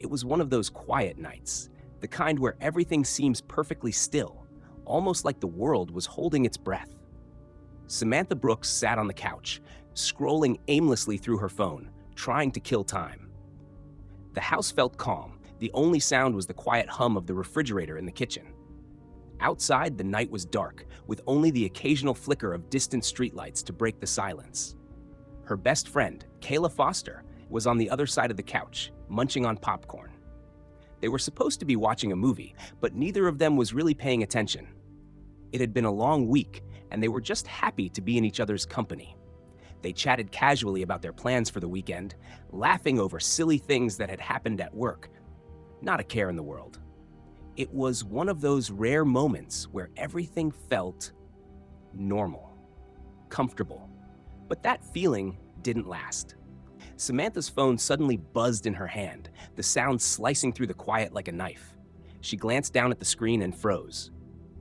It was one of those quiet nights, the kind where everything seems perfectly still, almost like the world was holding its breath. Samantha Brooks sat on the couch, scrolling aimlessly through her phone, trying to kill time. The house felt calm. The only sound was the quiet hum of the refrigerator in the kitchen. Outside, the night was dark, with only the occasional flicker of distant streetlights to break the silence. Her best friend, Kayla Foster, was on the other side of the couch, munching on popcorn. They were supposed to be watching a movie, but neither of them was really paying attention. It had been a long week, and they were just happy to be in each other's company. They chatted casually about their plans for the weekend, laughing over silly things that had happened at work. Not a care in the world. It was one of those rare moments where everything felt normal, comfortable. But that feeling didn't last. Samantha's phone suddenly buzzed in her hand, the sound slicing through the quiet like a knife. She glanced down at the screen and froze.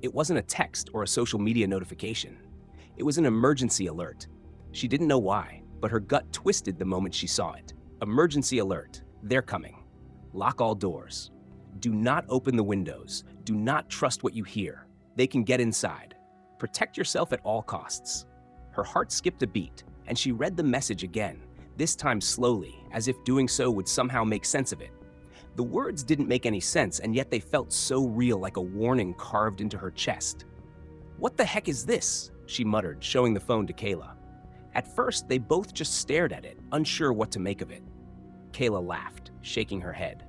It wasn't a text or a social media notification. It was an emergency alert. She didn't know why, but her gut twisted the moment she saw it. Emergency alert. They're coming. Lock all doors. Do not open the windows. Do not trust what you hear. They can get inside. Protect yourself at all costs. Her heart skipped a beat, and she read the message again, this time slowly, as if doing so would somehow make sense of it. The words didn't make any sense, and yet they felt so real, like a warning carved into her chest. "What the heck is this?" she muttered, showing the phone to Kayla. At first, they both just stared at it, unsure what to make of it. Kayla laughed, shaking her head.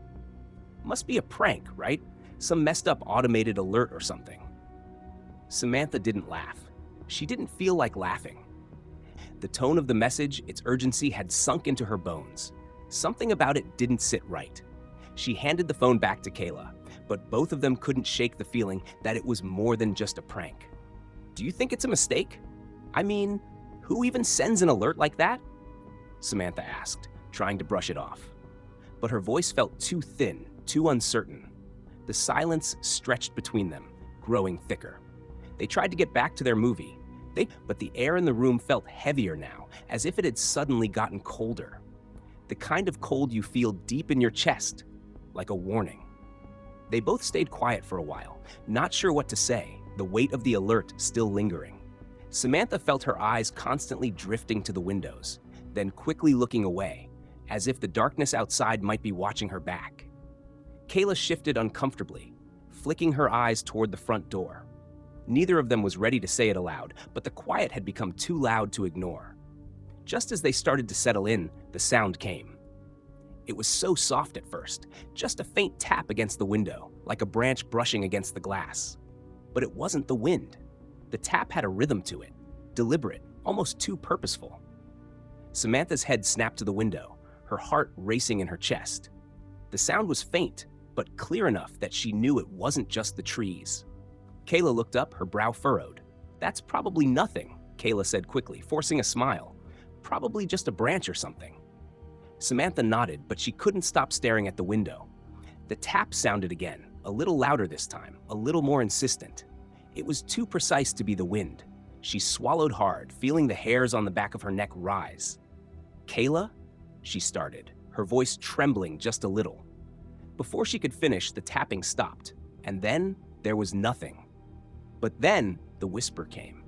"Must be a prank, right? Some messed up automated alert or something." Samantha didn't laugh. She didn't feel like laughing. The tone of the message, its urgency, had sunk into her bones. Something about it didn't sit right. She handed the phone back to Kayla, but both of them couldn't shake the feeling that it was more than just a prank. "Do you think it's a mistake? I mean, who even sends an alert like that?" Samantha asked, trying to brush it off. But her voice felt too thin, too uncertain. The silence stretched between them, growing thicker. They tried to get back to their movie, but the air in the room felt heavier now, as if it had suddenly gotten colder. The kind of cold you feel deep in your chest, like a warning. They both stayed quiet for a while, not sure what to say, the weight of the alert still lingering. Samantha felt her eyes constantly drifting to the windows, then quickly looking away, as if the darkness outside might be watching her back. Kayla shifted uncomfortably, flicking her eyes toward the front door. Neither of them was ready to say it aloud, but the quiet had become too loud to ignore. Just as they started to settle in, the sound came. It was so soft at first, just a faint tap against the window, like a branch brushing against the glass. But it wasn't the wind. The tap had a rhythm to it, deliberate, almost too purposeful. Samantha's head snapped to the window, her heart racing in her chest. The sound was faint, but clear enough that she knew it wasn't just the trees. Kayla looked up, her brow furrowed. "That's probably nothing," Kayla said quickly, forcing a smile. "Probably just a branch or something." Samantha nodded, but she couldn't stop staring at the window. The tap sounded again, a little louder this time, a little more insistent. It was too precise to be the wind. She swallowed hard, feeling the hairs on the back of her neck rise. "Kayla?" she started, her voice trembling just a little. Before she could finish, the tapping stopped, and then there was nothing. But then the whisper came.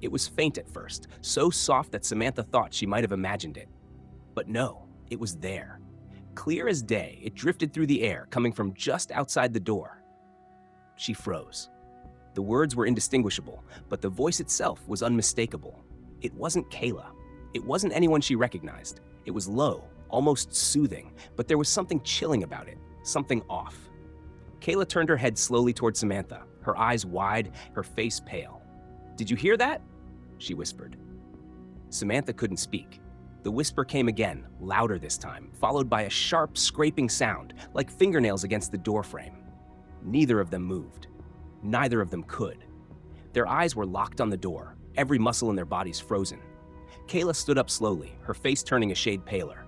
It was faint at first, so soft that Samantha thought she might have imagined it. But no, it was there. Clear as day, it drifted through the air, coming from just outside the door. She froze. The words were indistinguishable, but the voice itself was unmistakable. It wasn't Kayla. It wasn't anyone she recognized. It was low, almost soothing, but there was something chilling about it, something off. Kayla turned her head slowly toward Samantha, her eyes wide, her face pale. "Did you hear that?" she whispered. Samantha couldn't speak. The whisper came again, louder this time, followed by a sharp, scraping sound, like fingernails against the doorframe. Neither of them moved. Neither of them could. Their eyes were locked on the door, every muscle in their bodies frozen. Kayla stood up slowly, her face turning a shade paler.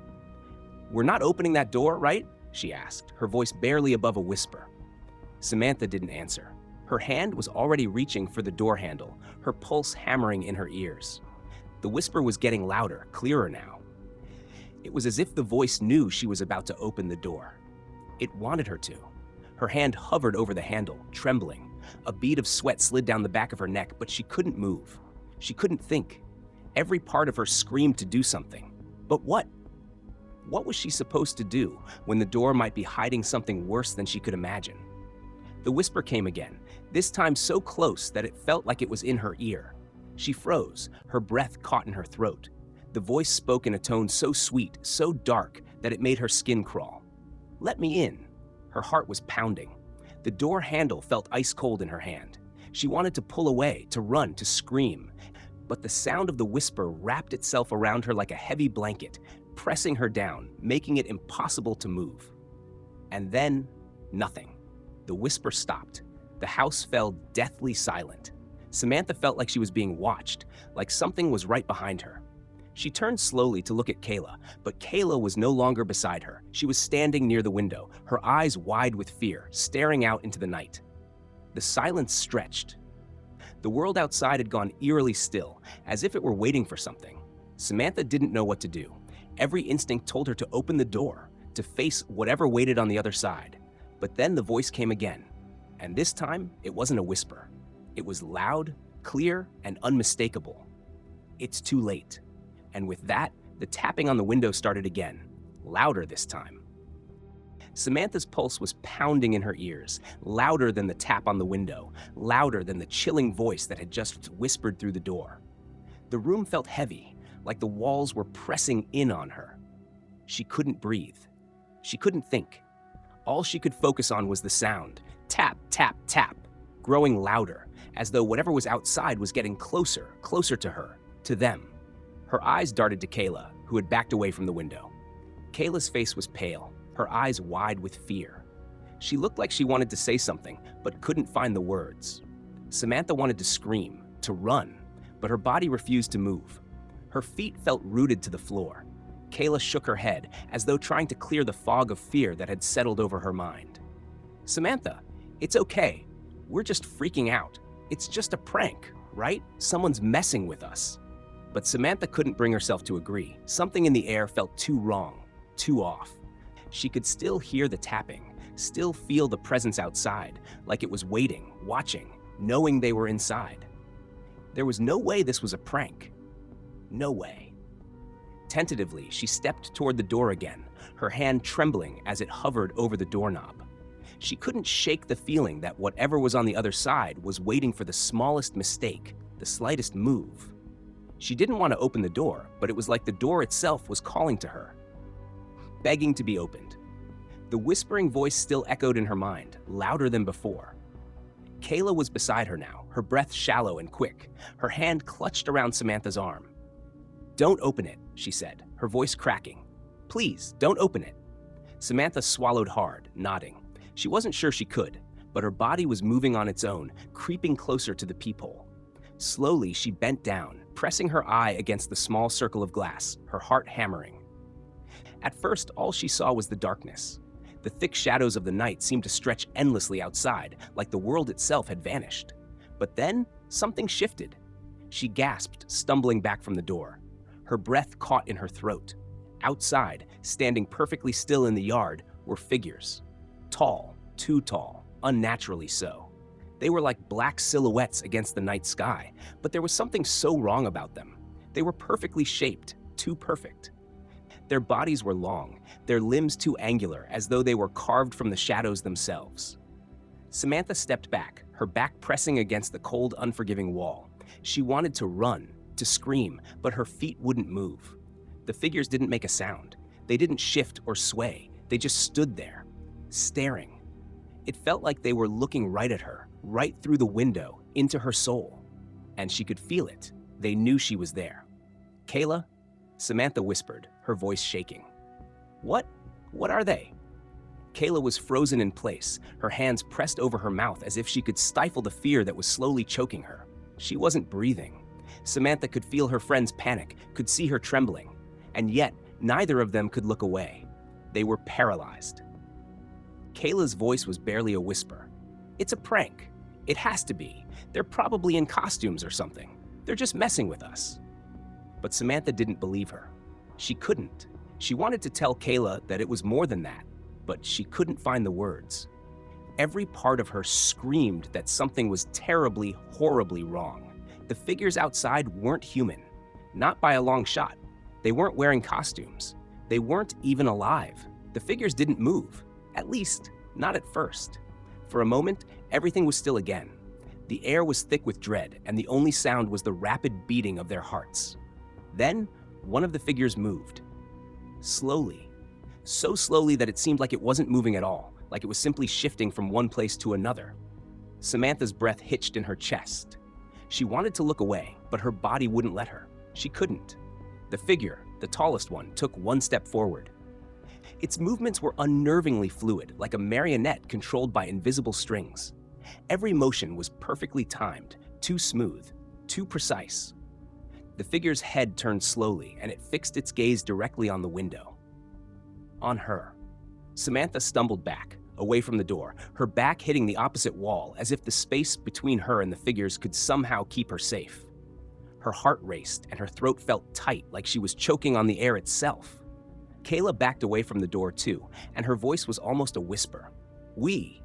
"We're not opening that door, right?" she asked, her voice barely above a whisper. Samantha didn't answer. Her hand was already reaching for the door handle, her pulse hammering in her ears. The whisper was getting louder, clearer now. It was as if the voice knew she was about to open the door. It wanted her to. Her hand hovered over the handle, trembling. A bead of sweat slid down the back of her neck, but she couldn't move. She couldn't think. Every part of her screamed to do something. But what? What was she supposed to do when the door might be hiding something worse than she could imagine? The whisper came again, this time so close that it felt like it was in her ear. She froze, her breath caught in her throat. The voice spoke in a tone so sweet, so dark, that it made her skin crawl. "Let me in." Her heart was pounding. The door handle felt ice cold in her hand. She wanted to pull away, to run, to scream. But the sound of the whisper wrapped itself around her like a heavy blanket, pressing her down, making it impossible to move. And then, nothing. The whisper stopped. The house fell deathly silent. Samantha felt like she was being watched, like something was right behind her. She turned slowly to look at Kayla, but Kayla was no longer beside her. She was standing near the window, her eyes wide with fear, staring out into the night. The silence stretched. The world outside had gone eerily still, as if it were waiting for something. Samantha didn't know what to do. Every instinct told her to open the door, to face whatever waited on the other side. But then the voice came again, and this time it wasn't a whisper. It was loud, clear, and unmistakable. "It's too late." And with that, the tapping on the window started again, louder this time. Samantha's pulse was pounding in her ears, louder than the tap on the window, louder than the chilling voice that had just whispered through the door. The room felt heavy, like the walls were pressing in on her. She couldn't breathe. She couldn't think. All she could focus on was the sound, tap, tap, tap, growing louder, as though whatever was outside was getting closer, closer to her, to them. Her eyes darted to Kayla, who had backed away from the window. Kayla's face was pale, her eyes wide with fear. She looked like she wanted to say something, but couldn't find the words. Samantha wanted to scream, to run, but her body refused to move. Her feet felt rooted to the floor. Kayla shook her head, as though trying to clear the fog of fear that had settled over her mind. "Samantha, it's okay. We're just freaking out. It's just a prank, right? Someone's messing with us." But Samantha couldn't bring herself to agree. Something in the air felt too wrong, too off. She could still hear the tapping, still feel the presence outside, like it was waiting, watching, knowing they were inside. There was no way this was a prank. No way. Tentatively, she stepped toward the door again, her hand trembling as it hovered over the doorknob. She couldn't shake the feeling that whatever was on the other side was waiting for the smallest mistake, the slightest move. She didn't want to open the door, but it was like the door itself was calling to her, begging to be opened. The whispering voice still echoed in her mind, louder than before. Kayla was beside her now, her breath shallow and quick, her hand clutched around Samantha's arm. "Don't open it," she said, her voice cracking. "Please, don't open it." Samantha swallowed hard, nodding. She wasn't sure she could, but her body was moving on its own, creeping closer to the peephole. Slowly, she bent down, pressing her eye against the small circle of glass, her heart hammering. At first, all she saw was the darkness. The thick shadows of the night seemed to stretch endlessly outside, like the world itself had vanished. But then, something shifted. She gasped, stumbling back from the door. Her breath caught in her throat. Outside, standing perfectly still in the yard, were figures. Tall, too tall, unnaturally so. They were like black silhouettes against the night sky, but there was something so wrong about them. They were perfectly shaped, too perfect. Their bodies were long, their limbs too angular, as though they were carved from the shadows themselves. Samantha stepped back, her back pressing against the cold, unforgiving wall. She wanted to run, to scream, but her feet wouldn't move. The figures didn't make a sound. They didn't shift or sway. They just stood there, staring. It felt like they were looking right at her, right through the window, into her soul. And she could feel it. They knew she was there. "Kayla?" Samantha whispered, her voice shaking. What are they?" Kayla was frozen in place, her hands pressed over her mouth as if she could stifle the fear that was slowly choking her. She wasn't breathing. Samantha could feel her friend's panic, could see her trembling. And yet, neither of them could look away. They were paralyzed. Kayla's voice was barely a whisper. "It's a prank. It has to be. They're probably in costumes or something. They're just messing with us." But Samantha didn't believe her. She couldn't. She wanted to tell Kayla that it was more than that. but she couldn't find the words. Every part of her screamed that something was terribly, horribly wrong. The figures outside weren't human, not by a long shot. They weren't wearing costumes. They weren't even alive. The figures didn't move, at least, not at first. For a moment, everything was still again. The air was thick with dread, and the only sound was the rapid beating of their hearts. Then, one of the figures moved. Slowly. So slowly that it seemed like it wasn't moving at all, like it was simply shifting from one place to another. Samantha's breath hitched in her chest. She wanted to look away, but her body wouldn't let her. She couldn't. The figure, the tallest one, took one step forward. Its movements were unnervingly fluid, like a marionette controlled by invisible strings. Every motion was perfectly timed, too smooth, too precise. The figure's head turned slowly, and it fixed its gaze directly on the window. On her. Samantha stumbled back, away from the door, her back hitting the opposite wall, as if the space between her and the figures could somehow keep her safe. Her heart raced, and her throat felt tight, like she was choking on the air itself. Kayla backed away from the door too, and her voice was almost a whisper. We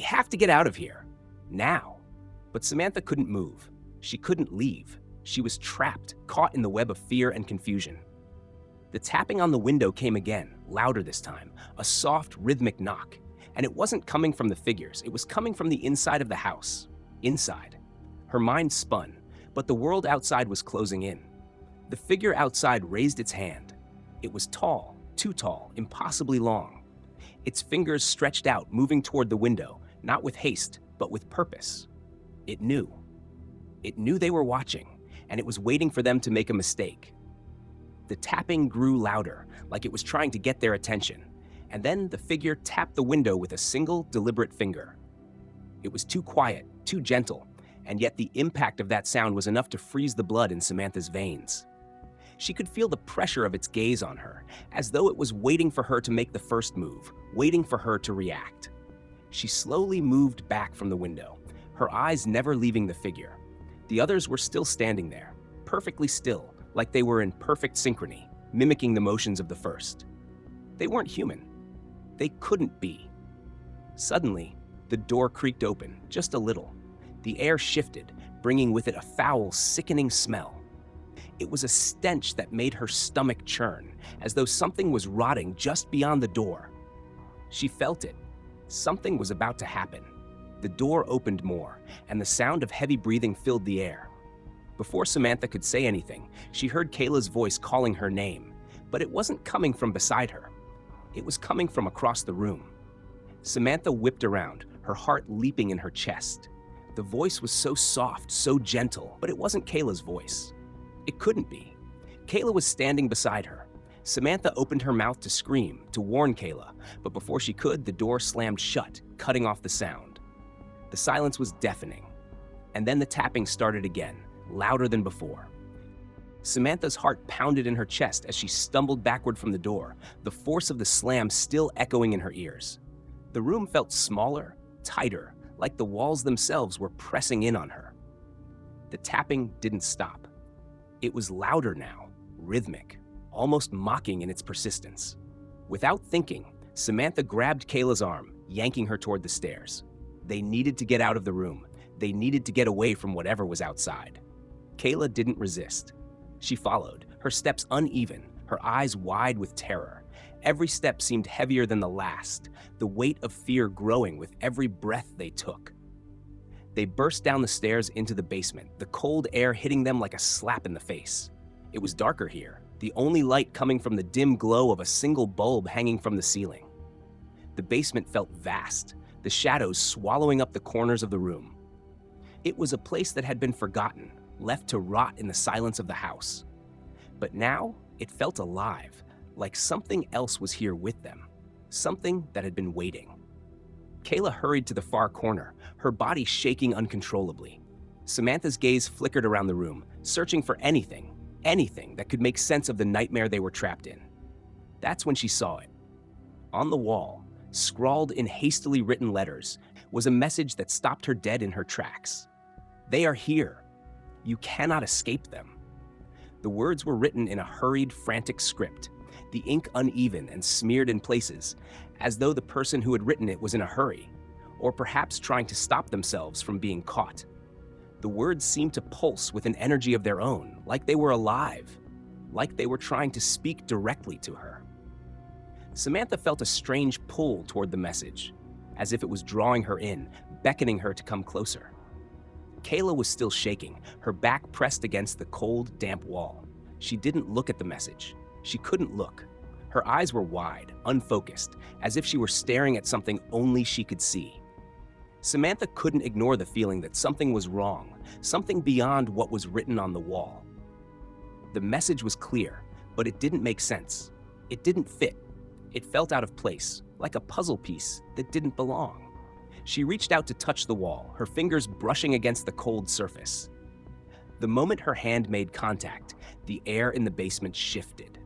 have to get out of here. Now. But Samantha couldn't move. She couldn't leave. She was trapped, caught in the web of fear and confusion. The tapping on the window came again, louder this time, a soft, rhythmic knock. And it wasn't coming from the figures, it was coming from the inside of the house. Inside. Her mind spun, but the world outside was closing in. The figure outside raised its hand. It was tall, too tall, impossibly long. Its fingers stretched out, moving toward the window, not with haste, but with purpose. It knew. It knew they were watching, and it was waiting for them to make a mistake. The tapping grew louder, like it was trying to get their attention, and then the figure tapped the window with a single, deliberate finger. It was too quiet, too gentle, and yet the impact of that sound was enough to freeze the blood in Samantha's veins. She could feel the pressure of its gaze on her, as though it was waiting for her to make the first move, waiting for her to react. She slowly moved back from the window, her eyes never leaving the figure. The others were still standing there, perfectly still, like they were in perfect synchrony, mimicking the motions of the first. They weren't human. They couldn't be. Suddenly, the door creaked open, just a little. The air shifted, bringing with it a foul, sickening smell. It was a stench that made her stomach churn, as though something was rotting just beyond the door. She felt it. Something was about to happen. The door opened more, and the sound of heavy breathing filled the air. Before Samantha could say anything, she heard Kayla's voice calling her name, but it wasn't coming from beside her. It was coming from across the room. Samantha whipped around, her heart leaping in her chest. The voice was so soft, so gentle, but it wasn't Kayla's voice. It couldn't be. Kayla was standing beside her. Samantha opened her mouth to scream, to warn Kayla, but before she could, the door slammed shut, cutting off the sound. The silence was deafening, and then the tapping started again, louder than before. Samantha's heart pounded in her chest as she stumbled backward from the door, the force of the slam still echoing in her ears. The room felt smaller, tighter, like the walls themselves were pressing in on her. The tapping didn't stop. It was louder now, rhythmic, almost mocking in its persistence. Without thinking, Samantha grabbed Kayla's arm, yanking her toward the stairs. They needed to get out of the room. They needed to get away from whatever was outside. Kayla didn't resist. She followed, her steps uneven, her eyes wide with terror. Every step seemed heavier than the last, the weight of fear growing with every breath they took. They burst down the stairs into the basement, the cold air hitting them like a slap in the face. It was darker here, the only light coming from the dim glow of a single bulb hanging from the ceiling. The basement felt vast, the shadows swallowing up the corners of the room. It was a place that had been forgotten, left to rot in the silence of the house. But now, it felt alive, like something else was here with them, something that had been waiting. Kayla hurried to the far corner, her body shaking uncontrollably. Samantha's gaze flickered around the room, searching for anything that could make sense of the nightmare they were trapped in. That's when she saw it. On the wall, scrawled in hastily written letters, was a message that stopped her dead in her tracks. They are here. You cannot escape them. The words were written in a hurried, frantic script. the ink uneven and smeared in places, as though the person who had written it was in a hurry, or perhaps trying to stop themselves from being caught. The words seemed to pulse with an energy of their own, like they were alive, like they were trying to speak directly to her. Samantha felt a strange pull toward the message, as if it was drawing her in, beckoning her to come closer. Kayla was still shaking, her back pressed against the cold, damp wall. She didn't look at the message. She couldn't look. Her eyes were wide, unfocused, as if she were staring at something only she could see. Samantha couldn't ignore the feeling that something was wrong, something beyond what was written on the wall. The message was clear, but it didn't make sense. It didn't fit. It felt out of place, like a puzzle piece that didn't belong. She reached out to touch the wall, her fingers brushing against the cold surface. The moment her hand made contact, the air in the basement shifted.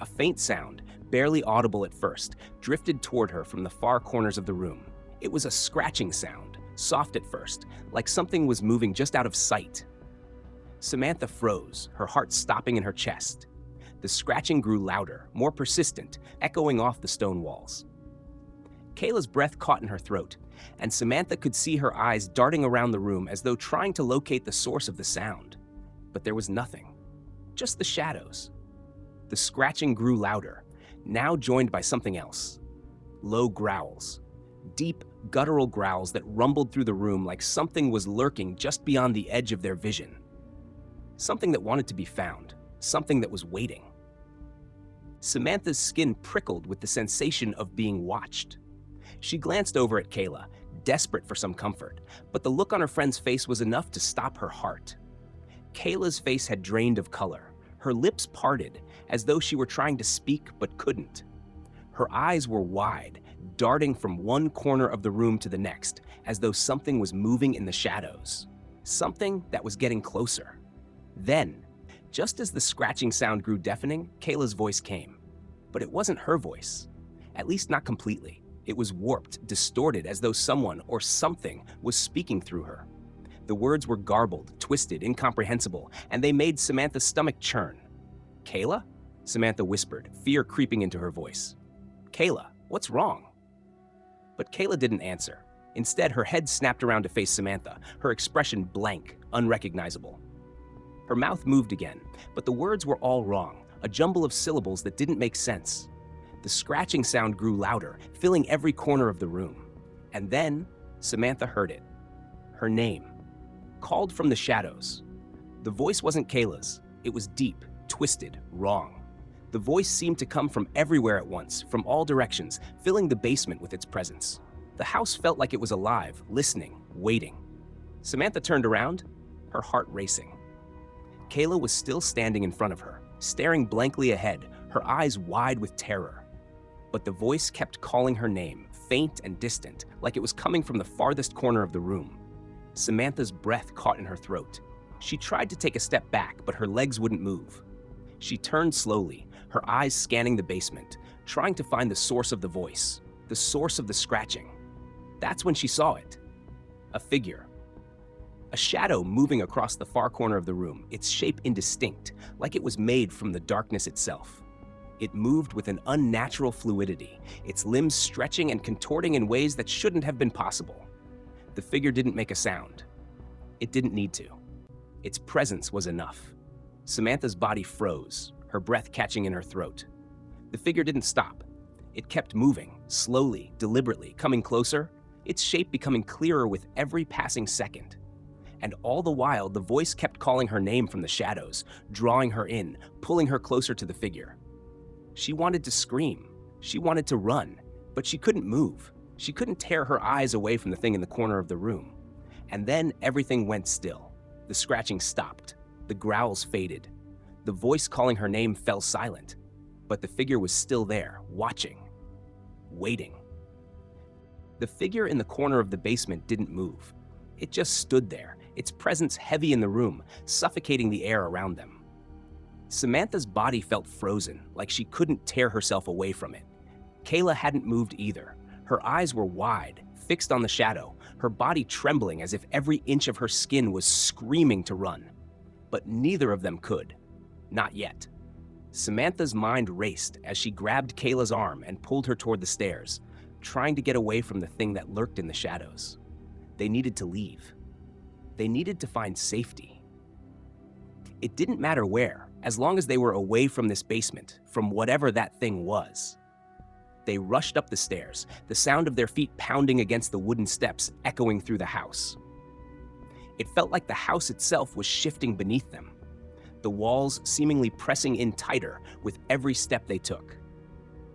A faint sound, barely audible at first, drifted toward her from the far corners of the room. It was a scratching sound, soft at first, like something was moving just out of sight. Samantha froze, her heart stopping in her chest. The scratching grew louder, more persistent, echoing off the stone walls. Kayla's breath caught in her throat, and Samantha could see her eyes darting around the room as though trying to locate the source of the sound. But there was nothing, just the shadows. The scratching grew louder, now joined by something else. Low growls. Deep, guttural growls that rumbled through the room like something was lurking just beyond the edge of their vision. Something that wanted to be found, something that was waiting. Samantha's skin prickled with the sensation of being watched. She glanced over at Kayla, desperate for some comfort, but the look on her friend's face was enough to stop her heart. Kayla's face had drained of color, her lips parted, as though she were trying to speak but couldn't. Her eyes were wide, darting from one corner of the room to the next, as though something was moving in the shadows. Something that was getting closer. Then, just as the scratching sound grew deafening, Kayla's voice came. But it wasn't her voice. At least not completely. It was warped, distorted, as though someone or something was speaking through her. The words were garbled, twisted, incomprehensible, and they made Samantha's stomach churn. "Kayla?" Samantha whispered, fear creeping into her voice. "Kayla, what's wrong?" But Kayla didn't answer. Instead, her head snapped around to face Samantha, her expression blank, unrecognizable. Her mouth moved again, but the words were all wrong, a jumble of syllables that didn't make sense. The scratching sound grew louder, filling every corner of the room. And then, Samantha heard it. Her name, called from the shadows. The voice wasn't Kayla's. It was deep, twisted, wrong. The voice seemed to come from everywhere at once, from all directions, filling the basement with its presence. The house felt like it was alive, listening, waiting. Samantha turned around, her heart racing. Kayla was still standing in front of her, staring blankly ahead, her eyes wide with terror. But the voice kept calling her name, faint and distant, like it was coming from the farthest corner of the room. Samantha's breath caught in her throat. She tried to take a step back, but her legs wouldn't move. She turned slowly, her eyes scanning the basement, trying to find the source of the voice, the source of the scratching. That's when she saw it. A figure. A shadow moving across the far corner of the room, its shape indistinct, like it was made from the darkness itself. It moved with an unnatural fluidity, its limbs stretching and contorting in ways that shouldn't have been possible. The figure didn't make a sound. It didn't need to. Its presence was enough. Samantha's body froze, her breath catching in her throat. The figure didn't stop. It kept moving, slowly, deliberately, coming closer, its shape becoming clearer with every passing second. And all the while, the voice kept calling her name from the shadows, drawing her in, pulling her closer to the figure. She wanted to scream. She wanted to run, but she couldn't move. She couldn't tear her eyes away from the thing in the corner of the room. And then everything went still. The scratching stopped. The growls faded. The voice calling her name fell silent. But the figure was still there, watching, waiting. The figure in the corner of the basement didn't move. It just stood there, its presence heavy in the room, suffocating the air around them. Samantha's body felt frozen, like she couldn't tear herself away from it. Kayla hadn't moved either. Her eyes were wide, fixed on the shadow, her body trembling as if every inch of her skin was screaming to run. But neither of them could. Not yet. Samantha's mind raced as she grabbed Kayla's arm and pulled her toward the stairs, trying to get away from the thing that lurked in the shadows. They needed to leave. They needed to find safety. It didn't matter where, as long as they were away from this basement, from whatever that thing was. They rushed up the stairs, the sound of their feet pounding against the wooden steps echoing through the house. It felt like the house itself was shifting beneath them, the walls seemingly pressing in tighter with every step they took.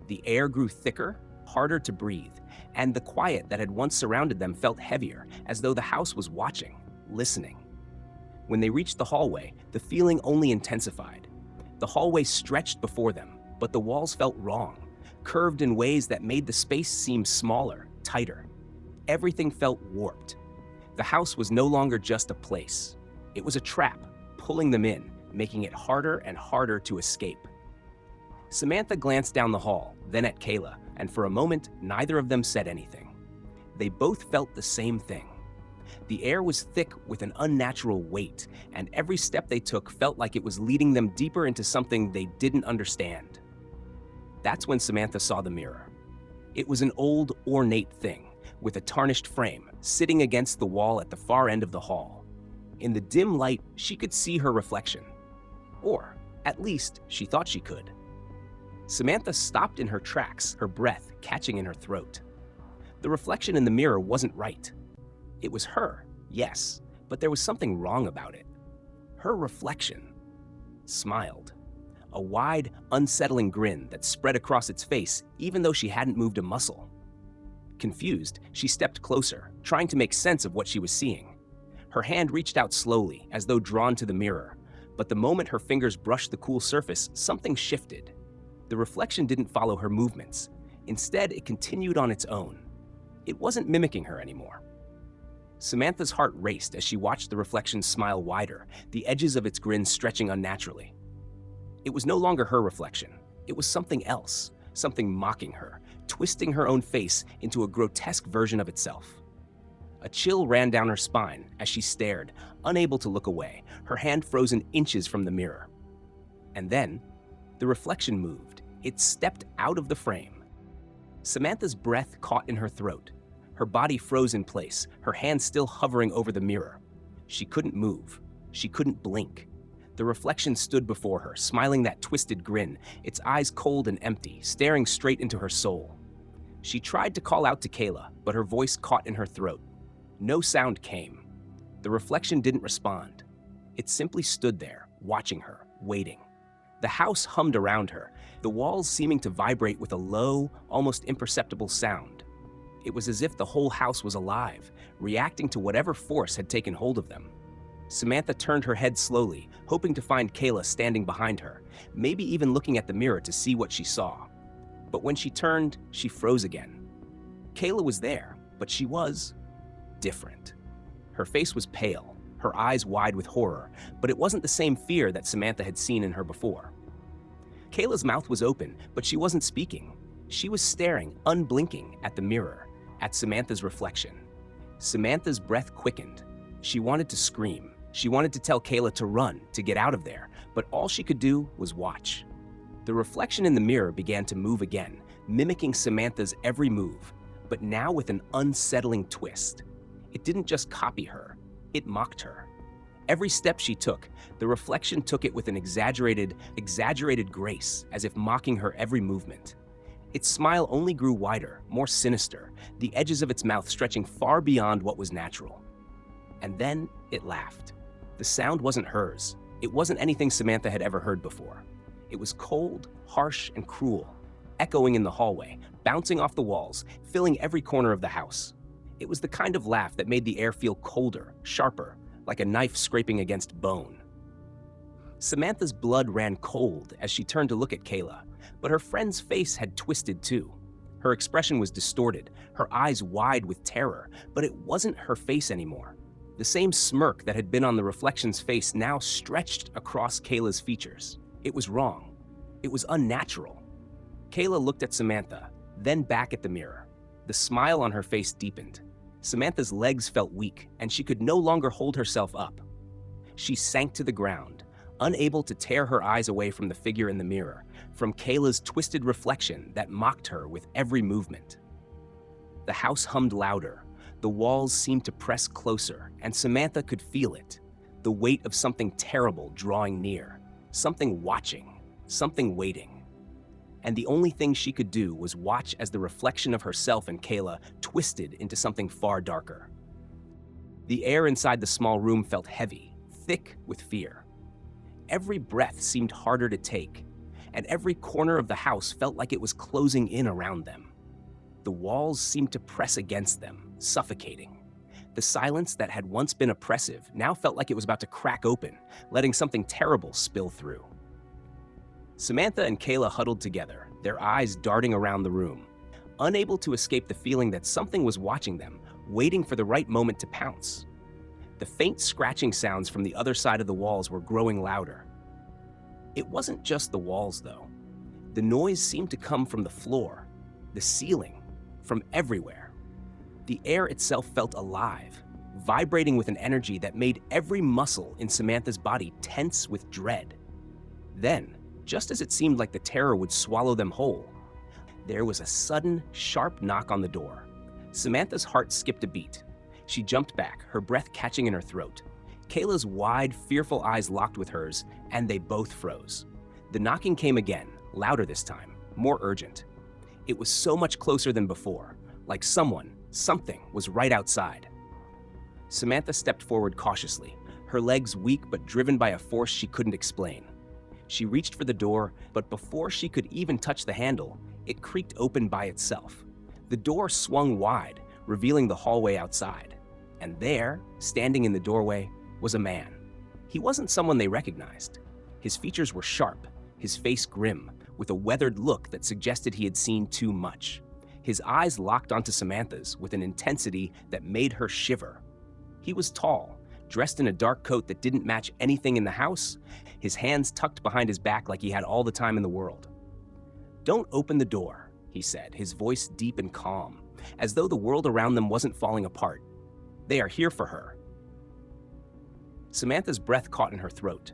The air grew thicker, harder to breathe, and the quiet that had once surrounded them felt heavier, as though the house was watching, listening. When they reached the hallway, the feeling only intensified. The hallway stretched before them, but the walls felt wrong, curved in ways that made the space seem smaller, tighter. Everything felt warped. The house was no longer just a place. It was a trap, pulling them in, making it harder and harder to escape. Samantha glanced down the hall, then at Kayla, and for a moment, neither of them said anything. They both felt the same thing. The air was thick with an unnatural weight, and every step they took felt like it was leading them deeper into something they didn't understand. That's when Samantha saw the mirror. It was an old, ornate thing, with a tarnished frame, sitting against the wall at the far end of the hall. In the dim light, she could see her reflection. Or, at least, she thought she could. Samantha stopped in her tracks, her breath catching in her throat. The reflection in the mirror wasn't right. It was her, yes, but there was something wrong about it. Her reflection smiled. A wide, unsettling grin that spread across its face even though she hadn't moved a muscle. Confused, she stepped closer, trying to make sense of what she was seeing. Her hand reached out slowly, as though drawn to the mirror, but the moment her fingers brushed the cool surface, something shifted. The reflection didn't follow her movements. Instead, it continued on its own. It wasn't mimicking her anymore. Samantha's heart raced as she watched the reflection smile wider, the edges of its grin stretching unnaturally. It was no longer her reflection. It was something else, something mocking her, twisting her own face into a grotesque version of itself. A chill ran down her spine as she stared, unable to look away, her hand frozen inches from the mirror. And then, the reflection moved. It stepped out of the frame. Samantha's breath caught in her throat. Her body froze in place, her hand still hovering over the mirror. She couldn't move. She couldn't blink. The reflection stood before her, smiling that twisted grin, its eyes cold and empty, staring straight into her soul. She tried to call out to Kayla, but her voice caught in her throat. No sound came. The reflection didn't respond. It simply stood there, watching her, waiting. The house hummed around her, the walls seeming to vibrate with a low, almost imperceptible sound. It was as if the whole house was alive, reacting to whatever force had taken hold of them. Samantha turned her head slowly, hoping to find Kayla standing behind her, maybe even looking at the mirror to see what she saw. But when she turned, she froze again. Kayla was there, but she was different. Her face was pale, her eyes wide with horror, but it wasn't the same fear that Samantha had seen in her before. Kayla's mouth was open, but she wasn't speaking. She was staring, unblinking, at the mirror, at Samantha's reflection. Samantha's breath quickened. She wanted to scream. She wanted to tell Kayla to run, to get out of there, but all she could do was watch. The reflection in the mirror began to move again, mimicking Samantha's every move, but now with an unsettling twist. It didn't just copy her, it mocked her. Every step she took, the reflection took it with an exaggerated grace, as if mocking her every movement. Its smile only grew wider, more sinister, the edges of its mouth stretching far beyond what was natural. And then it laughed. The sound wasn't hers. It wasn't anything Samantha had ever heard before. It was cold, harsh, and cruel, echoing in the hallway, bouncing off the walls, filling every corner of the house. It was the kind of laugh that made the air feel colder, sharper, like a knife scraping against bone. Samantha's blood ran cold as she turned to look at Kayla, but her friend's face had twisted too. Her expression was distorted, her eyes wide with terror, but it wasn't her face anymore. The same smirk that had been on the reflection's face now stretched across Kayla's features. It was wrong. It was unnatural. Kayla looked at Samantha, then back at the mirror. The smile on her face deepened. Samantha's legs felt weak, and she could no longer hold herself up. She sank to the ground, unable to tear her eyes away from the figure in the mirror, from Kayla's twisted reflection that mocked her with every movement. The house hummed louder, the walls seemed to press closer, and Samantha could feel it, the weight of something terrible drawing near, something watching, something waiting. And the only thing she could do was watch as the reflection of herself and Kayla twisted into something far darker. The air inside the small room felt heavy, thick with fear. Every breath seemed harder to take, and every corner of the house felt like it was closing in around them. The walls seemed to press against them, suffocating. The silence that had once been oppressive now felt like it was about to crack open, letting something terrible spill through. Samantha and Kayla huddled together, their eyes darting around the room, unable to escape the feeling that something was watching them, waiting for the right moment to pounce. The faint scratching sounds from the other side of the walls were growing louder. It wasn't just the walls, though. The noise seemed to come from the floor, the ceiling, from everywhere. The air itself felt alive, vibrating with an energy that made every muscle in Samantha's body tense with dread. Then, just as it seemed like the terror would swallow them whole, there was a sudden, sharp knock on the door. Samantha's heart skipped a beat. She jumped back, her breath catching in her throat. Kayla's wide, fearful eyes locked with hers, and they both froze. The knocking came again, louder this time, more urgent. It was so much closer than before, like something was right outside. Samantha stepped forward cautiously, her legs weak but driven by a force she couldn't explain. She reached for the door, but before she could even touch the handle, it creaked open by itself. The door swung wide, revealing the hallway outside. And there, standing in the doorway, was a man. He wasn't someone they recognized. His features were sharp, his face grim, with a weathered look that suggested he had seen too much. His eyes locked onto Samantha's with an intensity that made her shiver. He was tall, dressed in a dark coat that didn't match anything in the house, his hands tucked behind his back like he had all the time in the world. "Don't open the door," he said, his voice deep and calm, as though the world around them wasn't falling apart. "They are here for her." Samantha's breath caught in her throat.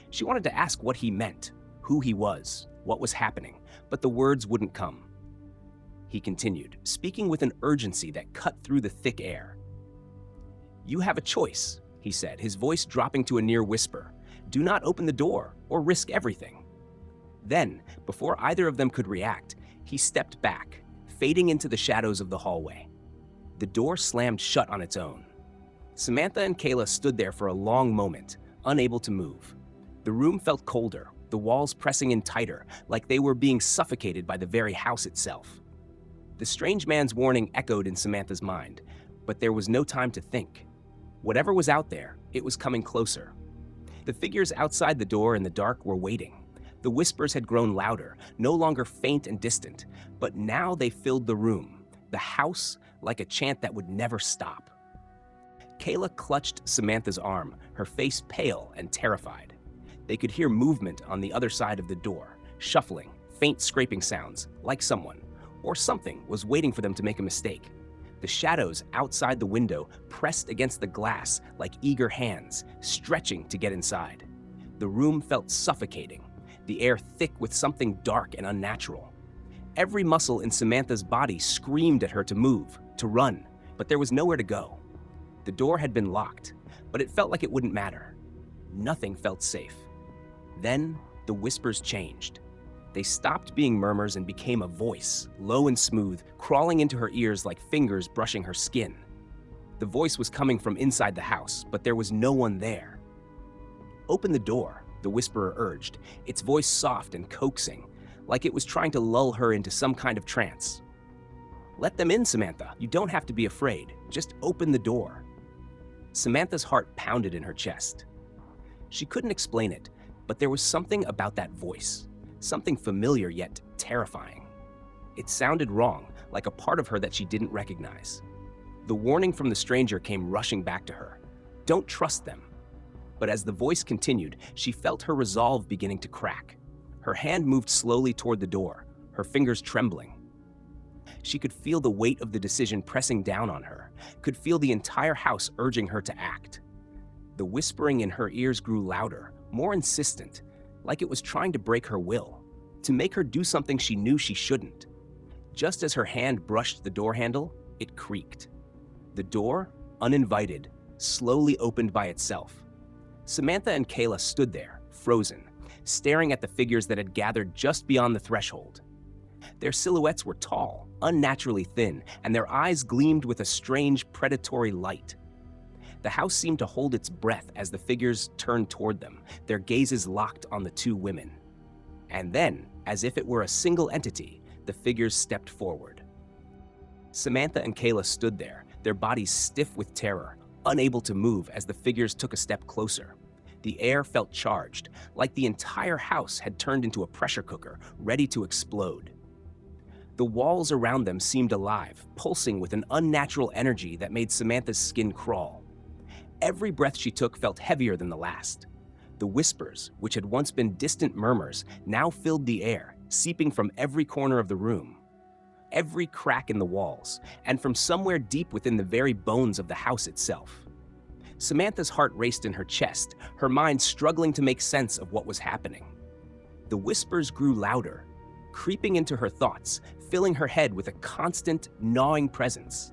She wanted to ask what he meant, who he was, what was happening, but the words wouldn't come. He continued, speaking with an urgency that cut through the thick air. "You have a choice," he said, his voice dropping to a near whisper. "Do not open the door or risk everything." Then, before either of them could react, he stepped back, fading into the shadows of the hallway. The door slammed shut on its own. Samantha and Kayla stood there for a long moment, unable to move. The room felt colder, the walls pressing in tighter, like they were being suffocated by the very house itself. The strange man's warning echoed in Samantha's mind, but there was no time to think. Whatever was out there, it was coming closer. The figures outside the door in the dark were waiting. The whispers had grown louder, no longer faint and distant, but now they filled the room, the house, like a chant that would never stop. Kayla clutched Samantha's arm, her face pale and terrified. They could hear movement on the other side of the door, shuffling, faint scraping sounds, like someone, or something, was waiting for them to make a mistake. The shadows outside the window pressed against the glass like eager hands, stretching to get inside. The room felt suffocating, the air thick with something dark and unnatural. Every muscle in Samantha's body screamed at her to move, to run, but there was nowhere to go. The door had been locked, but it felt like it wouldn't matter. Nothing felt safe. Then, the whispers changed. They stopped being murmurs and became a voice, low and smooth, crawling into her ears like fingers brushing her skin. The voice was coming from inside the house, but there was no one there. "Open the door," the whisperer urged, its voice soft and coaxing, like it was trying to lull her into some kind of trance. "Let them in, Samantha. You don't have to be afraid. Just open the door." Samantha's heart pounded in her chest. She couldn't explain it, but there was something about that voice, something familiar yet terrifying. It sounded wrong, like a part of her that she didn't recognize. The warning from the stranger came rushing back to her. Don't trust them. But as the voice continued, she felt her resolve beginning to crack. Her hand moved slowly toward the door, her fingers trembling. She could feel the weight of the decision pressing down on her, could feel the entire house urging her to act. The whispering in her ears grew louder, more insistent, like it was trying to break her will, to make her do something she knew she shouldn't. Just as her hand brushed the door handle, it creaked. The door, uninvited, slowly opened by itself. Samantha and Kayla stood there, frozen, staring at the figures that had gathered just beyond the threshold. Their silhouettes were tall, unnaturally thin, and their eyes gleamed with a strange, predatory light. The house seemed to hold its breath as the figures turned toward them, their gazes locked on the two women. And then, as if it were a single entity, the figures stepped forward. Samantha and Kayla stood there, their bodies stiff with terror, unable to move as the figures took a step closer. The air felt charged, like the entire house had turned into a pressure cooker, ready to explode. The walls around them seemed alive, pulsing with an unnatural energy that made Samantha's skin crawl. Every breath she took felt heavier than the last. The whispers, which had once been distant murmurs, now filled the air, seeping from every corner of the room, every crack in the walls, and from somewhere deep within the very bones of the house itself. Samantha's heart raced in her chest, her mind struggling to make sense of what was happening. The whispers grew louder, creeping into her thoughts, filling her head with a constant, gnawing presence.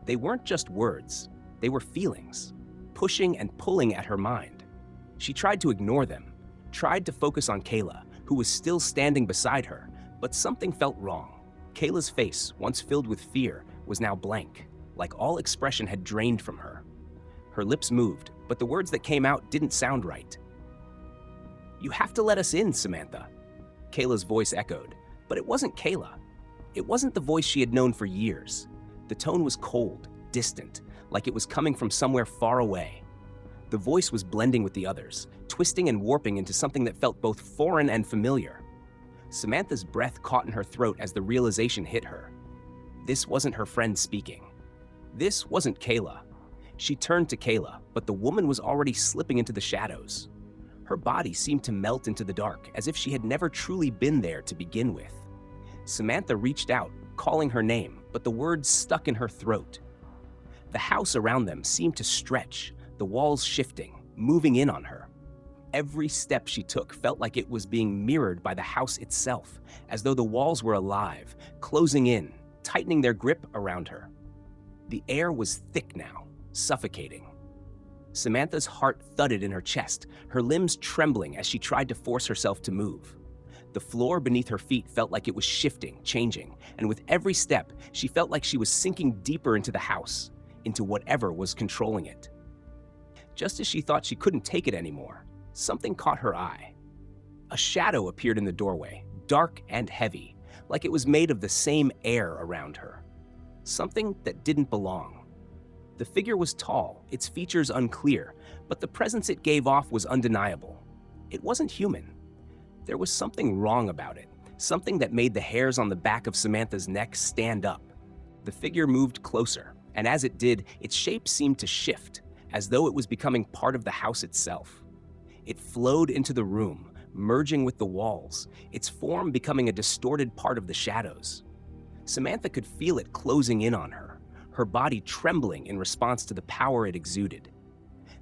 They weren't just words, they were feelings, pushing and pulling at her mind. She tried to ignore them, tried to focus on Kayla, who was still standing beside her, but something felt wrong. Kayla's face, once filled with fear, was now blank, like all expression had drained from her. Her lips moved, but the words that came out didn't sound right. "You have to let us in, Samantha," Kayla's voice echoed, but it wasn't Kayla. It wasn't the voice she had known for years. The tone was cold, distant, like it was coming from somewhere far away. The voice was blending with the others, twisting and warping into something that felt both foreign and familiar. Samantha's breath caught in her throat as the realization hit her. This wasn't her friend speaking. This wasn't Kayla. She turned to Kayla, but the woman was already slipping into the shadows. Her body seemed to melt into the dark, as if she had never truly been there to begin with. Samantha reached out, calling her name, but the words stuck in her throat. The house around them seemed to stretch, the walls shifting, moving in on her. Every step she took felt like it was being mirrored by the house itself, as though the walls were alive, closing in, tightening their grip around her. The air was thick now, suffocating. Samantha's heart thudded in her chest, her limbs trembling as she tried to force herself to move. The floor beneath her feet felt like it was shifting, changing, and with every step, she felt like she was sinking deeper into the house, into whatever was controlling it. Just as she thought she couldn't take it anymore, something caught her eye. A shadow appeared in the doorway, dark and heavy, like it was made of the same air around her. Something that didn't belong. The figure was tall, its features unclear, but the presence it gave off was undeniable. It wasn't human. There was something wrong about it, something that made the hairs on the back of Samantha's neck stand up. The figure moved closer, and as it did, its shape seemed to shift, as though it was becoming part of the house itself. It flowed into the room, merging with the walls, its form becoming a distorted part of the shadows. Samantha could feel it closing in on her body trembling in response to the power it exuded.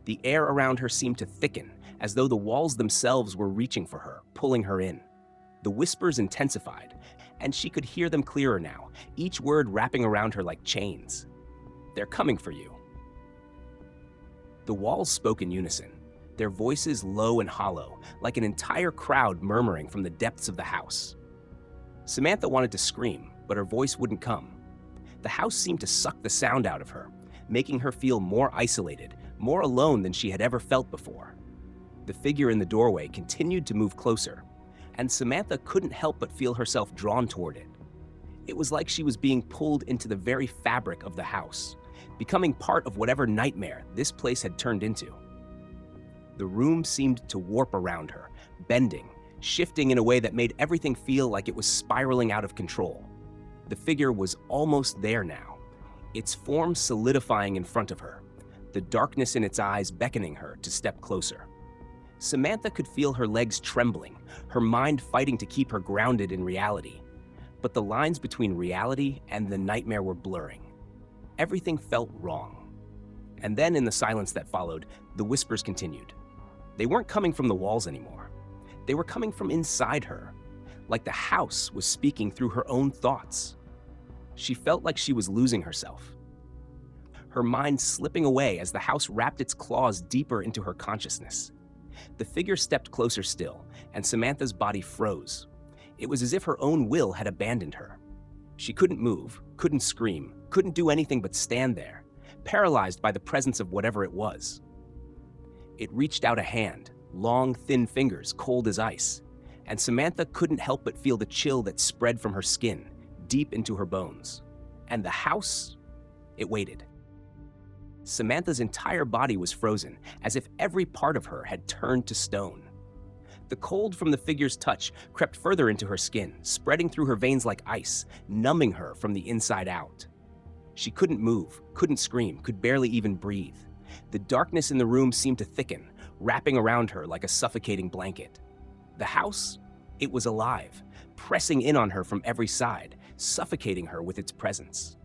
The air around her seemed to thicken, as though the walls themselves were reaching for her, pulling her in. The whispers intensified, and she could hear them clearer now, each word wrapping around her like chains. "They're coming for you." The walls spoke in unison, their voices low and hollow, like an entire crowd murmuring from the depths of the house. Samantha wanted to scream, but her voice wouldn't come. The house seemed to suck the sound out of her, making her feel more isolated, more alone than she had ever felt before. The figure in the doorway continued to move closer, and Samantha couldn't help but feel herself drawn toward it. It was like she was being pulled into the very fabric of the house, becoming part of whatever nightmare this place had turned into. The room seemed to warp around her, bending, shifting in a way that made everything feel like it was spiraling out of control. The figure was almost there now, its form solidifying in front of her, the darkness in its eyes beckoning her to step closer. Samantha could feel her legs trembling, her mind fighting to keep her grounded in reality. But the lines between reality and the nightmare were blurring. Everything felt wrong. And then in the silence that followed, the whispers continued. They weren't coming from the walls anymore. They were coming from inside her, like the house was speaking through her own thoughts. She felt like she was losing herself, her mind slipping away as the house wrapped its claws deeper into her consciousness. The figure stepped closer still, and Samantha's body froze. It was as if her own will had abandoned her. She couldn't move, couldn't scream, couldn't do anything but stand there, paralyzed by the presence of whatever it was. It reached out a hand, long, thin fingers, cold as ice, and Samantha couldn't help but feel the chill that spread from her skin, deep into her bones. And the house, it waited. Samantha's entire body was frozen, as if every part of her had turned to stone. The cold from the figure's touch crept further into her skin, spreading through her veins like ice, numbing her from the inside out. She couldn't move, couldn't scream, could barely even breathe. The darkness in the room seemed to thicken, wrapping around her like a suffocating blanket. The house, it was alive, pressing in on her from every side, suffocating her with its presence.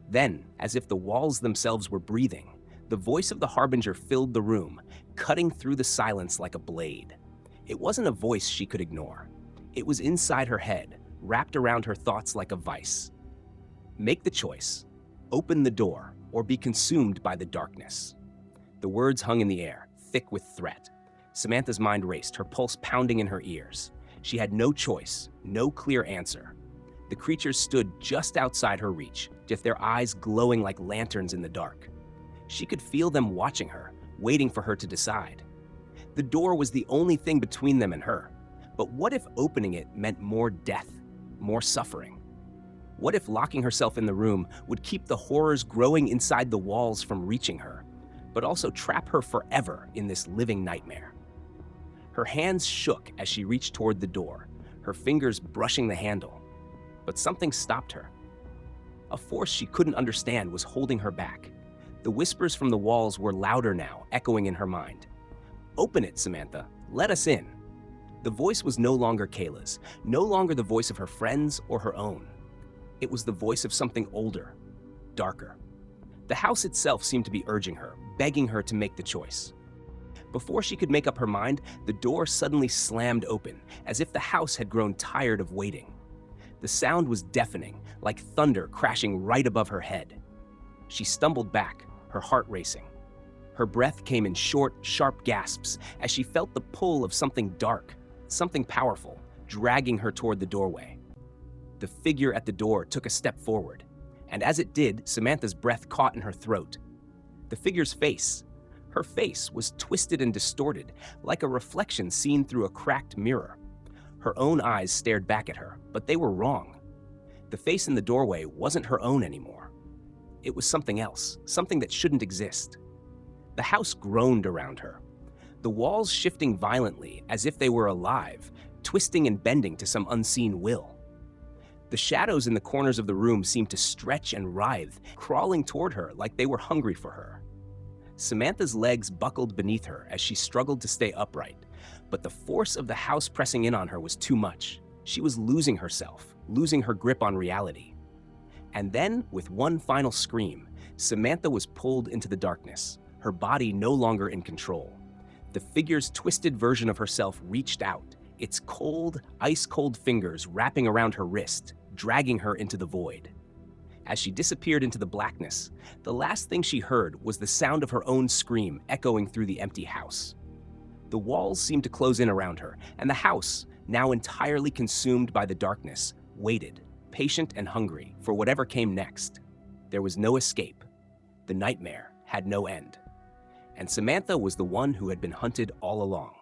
Then, as if the walls themselves were breathing, the voice of the Harbinger filled the room, cutting through the silence like a blade. It wasn't a voice she could ignore. It was inside her head, wrapped around her thoughts like a vice. Make the choice. Open the door, or be consumed by the darkness. The words hung in the air, thick with threat. Samantha's mind raced, her pulse pounding in her ears. She had no choice, no clear answer. The creatures stood just outside her reach, with their eyes glowing like lanterns in the dark. She could feel them watching her, waiting for her to decide. The door was the only thing between them and her. But what if opening it meant more death, more suffering? What if locking herself in the room would keep the horrors growing inside the walls from reaching her, but also trap her forever in this living nightmare? Her hands shook as she reached toward the door, her fingers brushing the handle. But something stopped her. A force she couldn't understand was holding her back. The whispers from the walls were louder now, echoing in her mind. "Open it, Samantha. Let us in." The voice was no longer Kayla's, no longer the voice of her friends or her own. It was the voice of something older, darker. The house itself seemed to be urging her, begging her to make the choice. Before she could make up her mind, the door suddenly slammed open, as if the house had grown tired of waiting. The sound was deafening, like thunder crashing right above her head. She stumbled back, her heart racing. Her breath came in short, sharp gasps as she felt the pull of something dark, something powerful, dragging her toward the doorway. The figure at the door took a step forward, and as it did, Samantha's breath caught in her throat. The figure's face, her face was twisted and distorted, like a reflection seen through a cracked mirror. Her own eyes stared back at her, but they were wrong. The face in the doorway wasn't her own anymore. It was something else, something that shouldn't exist. The house groaned around her, the walls shifting violently as if they were alive, twisting and bending to some unseen will. The shadows in the corners of the room seemed to stretch and writhe, crawling toward her like they were hungry for her. Samantha's legs buckled beneath her as she struggled to stay upright, but the force of the house pressing in on her was too much. She was losing herself, losing her grip on reality. And then, with one final scream, Samantha was pulled into the darkness, her body no longer in control. The figure's twisted version of herself reached out, its cold, ice-cold fingers wrapping around her wrist, dragging her into the void. As she disappeared into the blackness, the last thing she heard was the sound of her own scream echoing through the empty house. The walls seemed to close in around her, and the house, now entirely consumed by the darkness, waited, patient and hungry, for whatever came next. There was no escape. The nightmare had no end. And Samantha was the one who had been hunted all along.